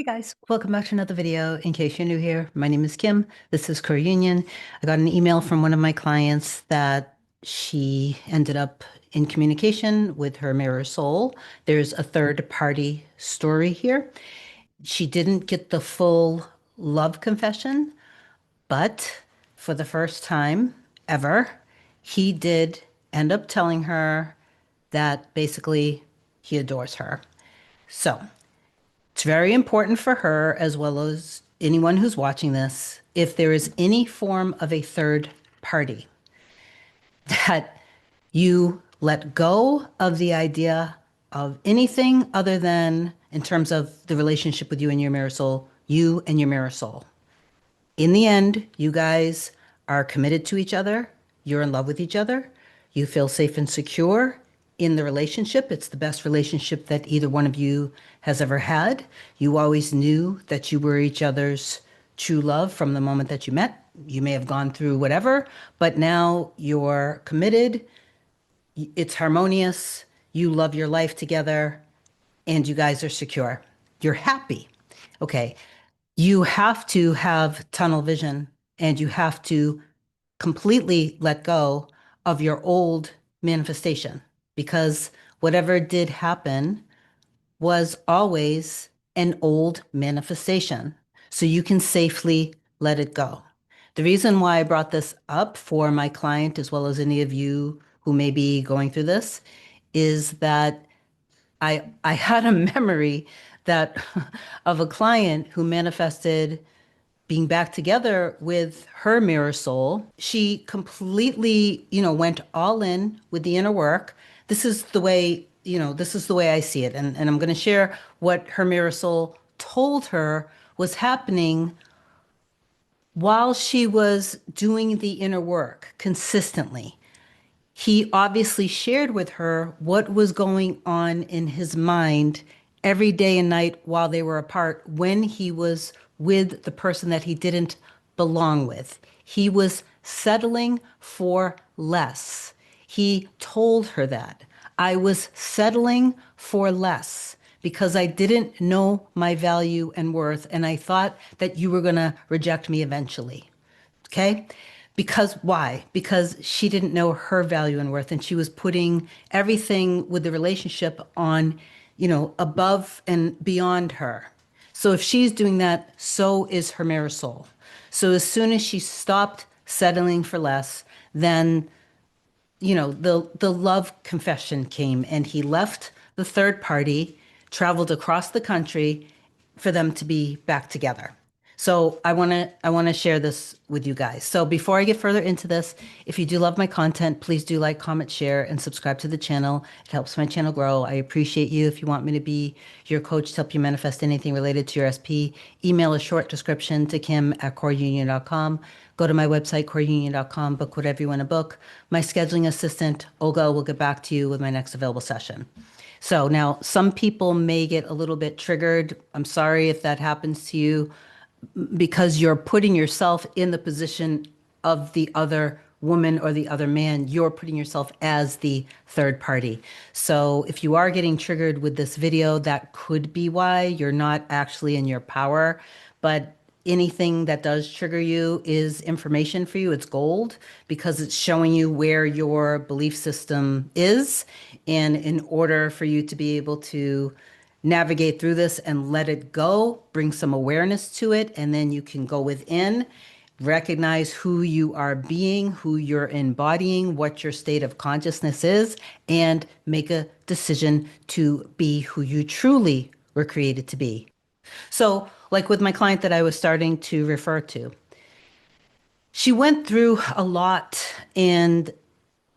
Hey guys, welcome back to another video. In case you're new here, my name is Kim. This is Core Union. I got an email from one of my clients that she ended up in communication with her mirror soul. There's a third party story here. She didn't get the full love confession, but for the first time ever, he did end up telling her that basically he adores her. So it's very important for her, as well as anyone who's watching this, if there is any form of a third party, that you let go of the idea of anything other than, in terms of the relationship with you and your mirror soul, you and your mirror soul. In the end, you guys are committed to each other. You're in love with each other. You feel safe and secure in the relationship. It's the best relationship that either one of you has ever had. You always knew that you were each other's true love from the moment that you met. You may have gone through whatever, but now you're committed. It's harmonious. You love your life together and you guys are secure. You're happy. Okay. You have to have tunnel vision and you have to completely let go of your old manifestation because whatever did happen was always an old manifestation. So you can safely let it go. The reason why I brought this up for my client, as well as any of you who may be going through this, is that I had a memory that of a client who manifested being back together with her mirror soul. She completely, went all in with the inner work. This is the way, this is the way I see it. And I'm going to share what her mirror soul told her was happening while she was doing the inner work consistently. He obviously shared with her what was going on in his mind every day and night while they were apart when he was with the person that he didn't belong with. He was settling for less. He told her that. I was settling for less because I didn't know my value and worth, and I thought that you were going to reject me eventually. Okay? Because why? Because she didn't know her value and worth, and she was putting everything with the relationship on, above and beyond her. So if she's doing that, so is her mirror soul. So as soon as she stopped settling for less, then the love confession came, and he left the third party, traveled across the country for them to be back together. So I want to share this with you guys. So before I get further into this, if you do love my content, please do like, comment, share, and subscribe to the channel. It helps my channel grow. I appreciate you. If you want me to be your coach to help you manifest anything related to your SP, email a short description to kim@coreunion.com. Go to my website, coreunion.com, book whatever you want to book. My scheduling assistant, Olga, will get back to you with my next available session. So now some people may get a little bit triggered. I'm sorry if that happens to you, because you're putting yourself in the position of the other woman or the other man. You're putting yourself as the third party. So if you are getting triggered with this video, that could be why. You're not actually in your power. But anything that does trigger you is information for you. It's gold because it's showing you where your belief system is. And in order for you to be able to navigate through this and let it go, bring some awareness to it, and then you can go within, recognize who you are being, who you're embodying, what your state of consciousness is, and make a decision to be who you truly were created to be. So, like with my client that I was starting to refer to, she went through a lot, and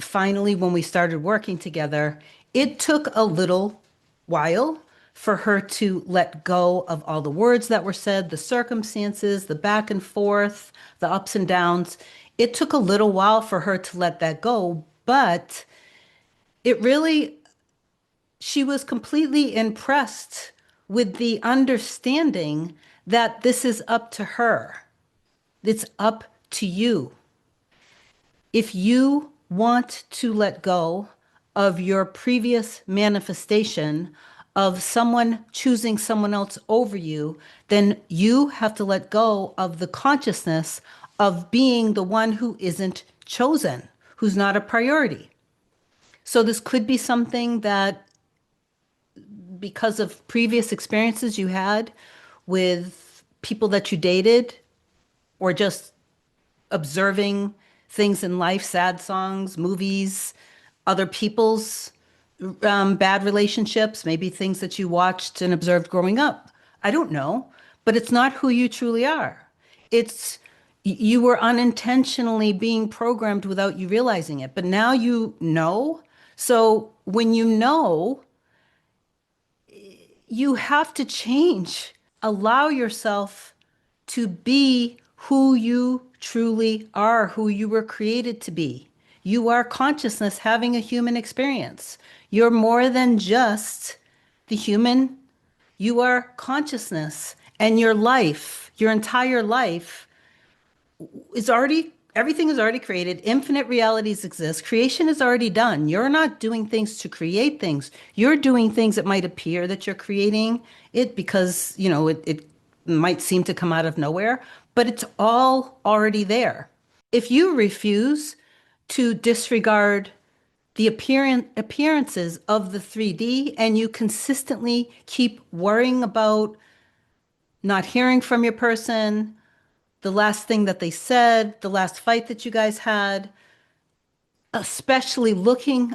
finally, when we started working together, it took a little while for her to let go of all the words that were said, the circumstances, the back and forth, the ups and downs. It took a little while for her to let that go, but it really, she was completely impressed with the understanding that this is up to her. It's up to you. If you want to let go of your previous manifestation of someone choosing someone else over you, then you have to let go of the consciousness of being the one who isn't chosen, who's not a priority. So this could be something that, because of previous experiences you had with people that you dated, or just observing things in life, sad songs, movies, other people's bad relationships, maybe things that you watched and observed growing up. I don't know, but it's not who you truly are. It's you were unintentionally being programmed without you realizing it, but now you know. So when you know, you have to change. Allow yourself to be who you truly are, who you were created to be. You are consciousness having a human experience. You're more than just the human. You are consciousness, and your life, your entire life is already, everything is already created. Infinite realities exist. Creation is already done. You're not doing things to create things. You're doing things that might appear that you're creating it because, it might seem to come out of nowhere, but it's all already there. If you refuse to disregard the appearances of the 3D, and you consistently keep worrying about not hearing from your person, the last thing that they said, the last fight that you guys had, especially looking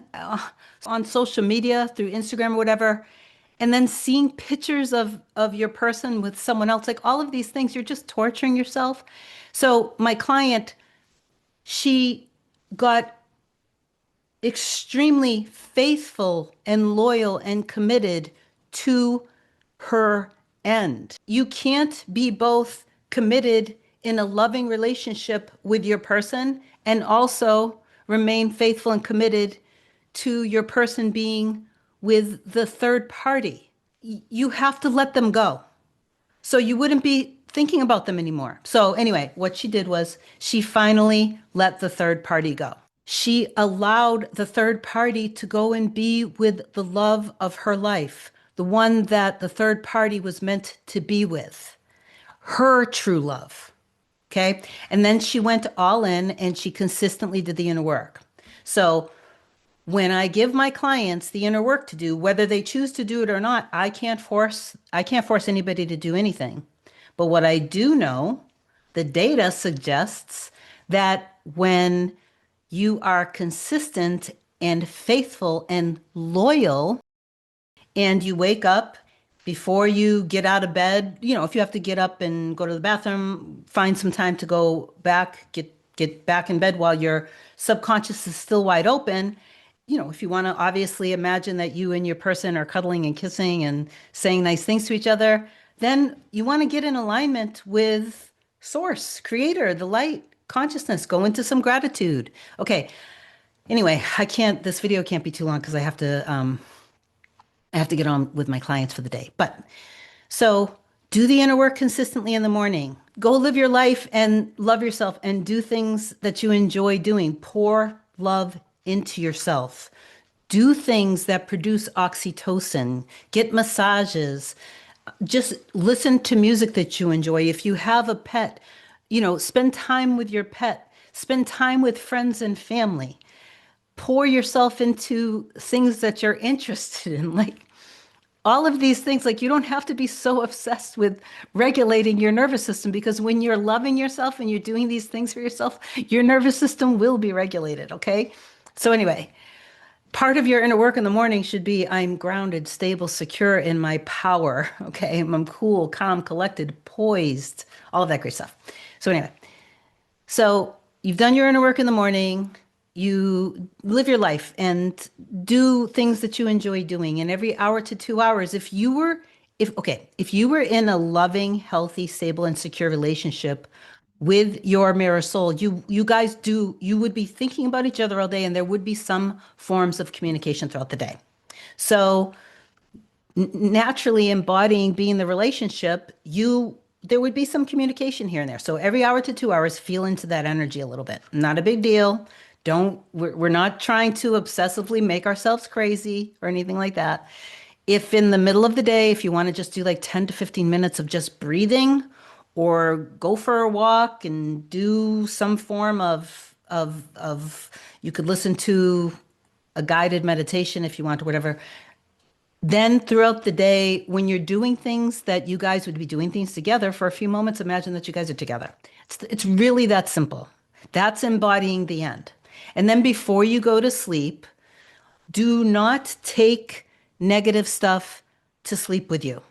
on social media through Instagram or whatever, and then seeing pictures of your person with someone else, like all of these things, you're just torturing yourself. So my client, she got extremely faithful and loyal and committed to her end. You can't be both committed in a loving relationship with your person and also remain faithful and committed to your person being with the third party. You have to let them go. So you wouldn't be thinking about them anymore. So anyway, what she did was she finally let the third party go. She allowed the third party to go and be with the love of her life, the one that the third party was meant to be with, her true love. Okay. And then she went all in and she consistently did the inner work. So when I give my clients the inner work to do, whether they choose to do it or not, I can't force anybody to do anything. But what I do know, the data suggests that when you are consistent and faithful and loyal, and you wake up before you get out of bed, if you have to get up and go to the bathroom, find some time to go back, get back in bed while your subconscious is still wide open. If you want to obviously imagine that you and your person are cuddling and kissing and saying nice things to each other, then you want to get in alignment with source, creator, the light, consciousness, go into some gratitude. Okay. Anyway, this video can't be too long because I have to get on with my clients for the day. But so do the inner work consistently in the morning. Go live your life and love yourself and do things that you enjoy doing. Pour love into yourself. Do things that produce oxytocin. Get massages. Just listen to music that you enjoy. If you have a pet, spend time with your pet. Spend time with friends and family. Pour yourself into things that you're interested in. Like all of these things, like you don't have to be so obsessed with regulating your nervous system, because when you're loving yourself and you're doing these things for yourself, your nervous system will be regulated. Okay. So anyway, part of your inner work in the morning should be I'm grounded, stable, secure in my power. Okay. I'm cool, calm, collected, poised, all of that great stuff. So anyway, so you've done your inner work in the morning. You live your life and do things that you enjoy doing. And every hour to 2 hours, if you were in a loving, healthy, stable, and secure relationship with your mirror soul, you would be thinking about each other all day, and there would be some forms of communication throughout the day. So naturally embodying being the relationship, there would be some communication here and there. So every hour to 2 hours, feel into that energy a little bit. Not a big deal. We're not trying to obsessively make ourselves crazy or anything like that. If in the middle of the day, if you want to just do like 10 to 15 minutes of just breathing or go for a walk and do some form of you could listen to a guided meditation if you want or whatever. Then throughout the day, when you're doing things that you guys would be doing things together for a few moments, imagine that you guys are together. It's really that simple. That's embodying the end. And then before you go to sleep, do not take negative stuff to sleep with you.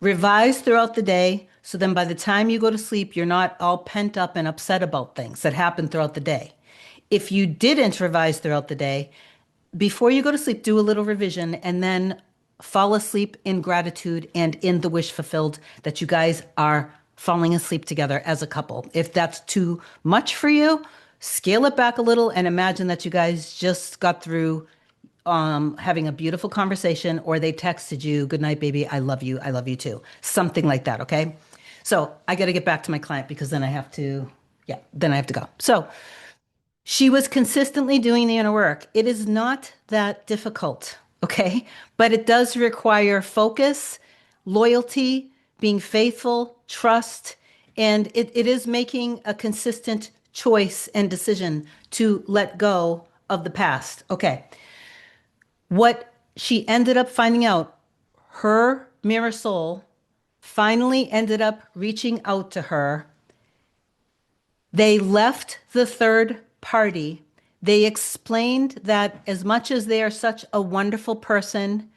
Revise throughout the day so then by the time you go to sleep, you're not all pent up and upset about things that happened throughout the day. If you didn't revise throughout the day, before you go to sleep, do a little revision and then fall asleep in gratitude and in the wish fulfilled that you guys are falling asleep together as a couple. If that's too much for you, scale it back a little and imagine that you guys just got through having a beautiful conversation, or they texted you, "Good night, baby. I love you too." Something like that. Okay. So I got to get back to my client because then I have to, yeah, then I have to go. So she was consistently doing the inner work. It is not that difficult, okay? But it does require focus, loyalty, being faithful, trust, and it is making a consistent choice and decision to let go of the past. Okay. What she ended up finding out, her mirror soul finally ended up reaching out to her. They left the third party. They explained that as much as they are such a wonderful person,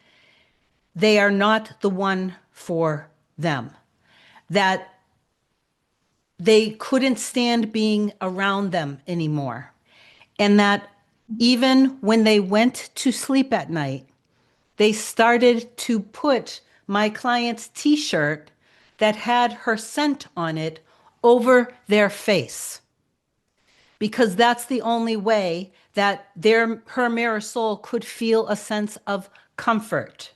they are not the one for them. That they couldn't stand being around them anymore. And that even when they went to sleep at night, they started to put my client's t-shirt that had her scent on it over their face, because that's the only way that her mirror soul could feel a sense of comfort,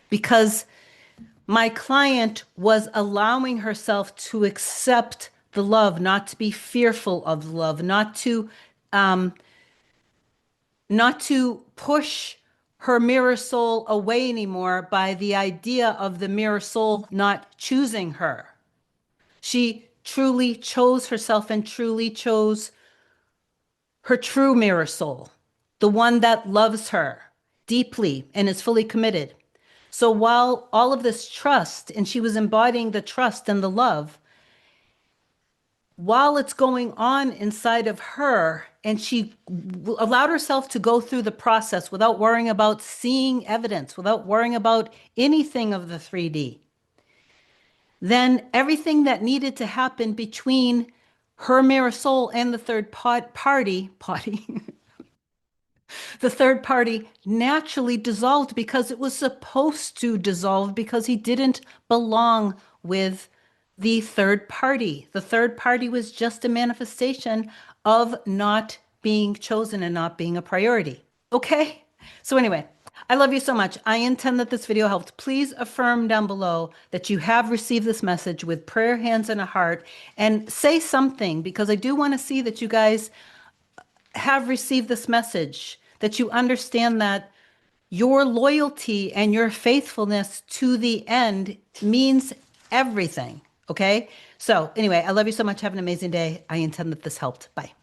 because my client was allowing herself to accept the love, not to be fearful of love, not to push her mirror soul away anymore by the idea of the mirror soul not choosing her. She truly chose herself and truly chose her true mirror soul, the one that loves her deeply and is fully committed. So while all of this trust, and she was embodying the trust and the love, while it's going on inside of her, and she allowed herself to go through the process without worrying about seeing evidence, without worrying about anything of the 3D, then everything that needed to happen between her mirror soul and the third party, the third party naturally dissolved because it was supposed to dissolve because he didn't belong with the third party. The third party was just a manifestation of not being chosen and not being a priority. Okay? So anyway, I love you so much. I intend that this video helped. Please affirm down below that you have received this message with prayer hands and a heart, and say something, because I do want to see that you guys have received this message, that you understand that your loyalty and your faithfulness to the end means everything. Okay? So anyway, I love you so much. Have an amazing day. I intend that this helped. Bye.